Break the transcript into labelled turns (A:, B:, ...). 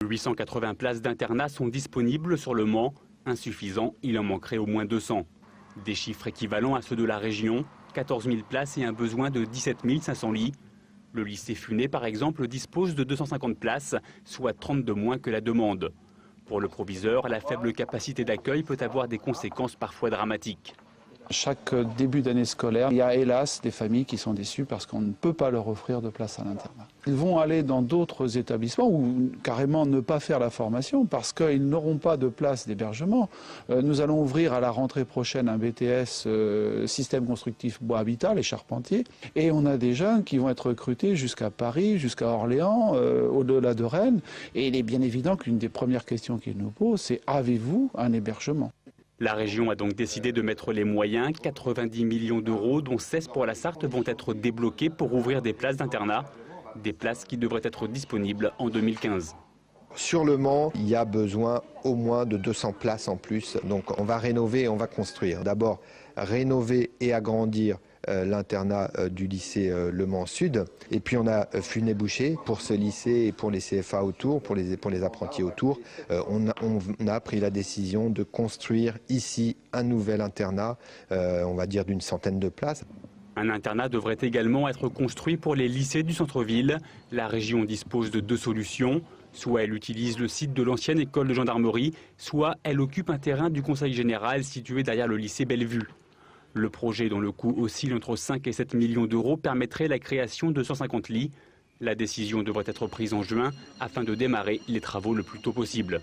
A: 880 places d'internat sont disponibles sur le Mans. Insuffisant, il en manquerait au moins 200. Des chiffres équivalents à ceux de la région, 14 000 places et un besoin de 17 500 lits. Le lycée Funet, par exemple, dispose de 250 places, soit 30 de moins que la demande. Pour le proviseur, la faible capacité d'accueil peut avoir des conséquences parfois dramatiques.
B: Chaque début d'année scolaire, il y a hélas des familles qui sont déçues parce qu'on ne peut pas leur offrir de place à l'internat. Ils vont aller dans d'autres établissements ou carrément ne pas faire la formation parce qu'ils n'auront pas de place d'hébergement. Nous allons ouvrir à la rentrée prochaine un BTS système constructif bois habitat, les charpentiers, et on a des jeunes qui vont être recrutés jusqu'à Paris, jusqu'à Orléans, au-delà de Rennes. Et il est bien évident qu'une des premières questions qu'ils nous posent, c'est avez-vous un hébergement ?
A: La région a donc décidé de mettre les moyens. 90 millions d'euros, dont 16 pour la Sarthe, vont être débloqués pour ouvrir des places d'internat. Des places qui devraient être disponibles en 2015.
C: Sur le Mans, il y a besoin au moins de 200 places en plus. Donc on va rénover et on va construire. D'abord, rénover et agrandir l'internat du lycée Le Mans Sud. Et puis on a Funet-Boucher pour ce lycée et pour les CFA autour, pour les apprentis autour. On a pris la décision de construire ici un nouvel internat, on va dire d'une centaine de places.
A: Un internat devrait également être construit pour les lycées du centre-ville. La région dispose de 2 solutions. Soit elle utilise le site de l'ancienne école de gendarmerie, soit elle occupe un terrain du conseil général situé derrière le lycée Bellevue. Le projet, dont le coût oscille entre 5 et 7 millions d'euros, permettrait la création de 150 lits. La décision devrait être prise en juin afin de démarrer les travaux le plus tôt possible.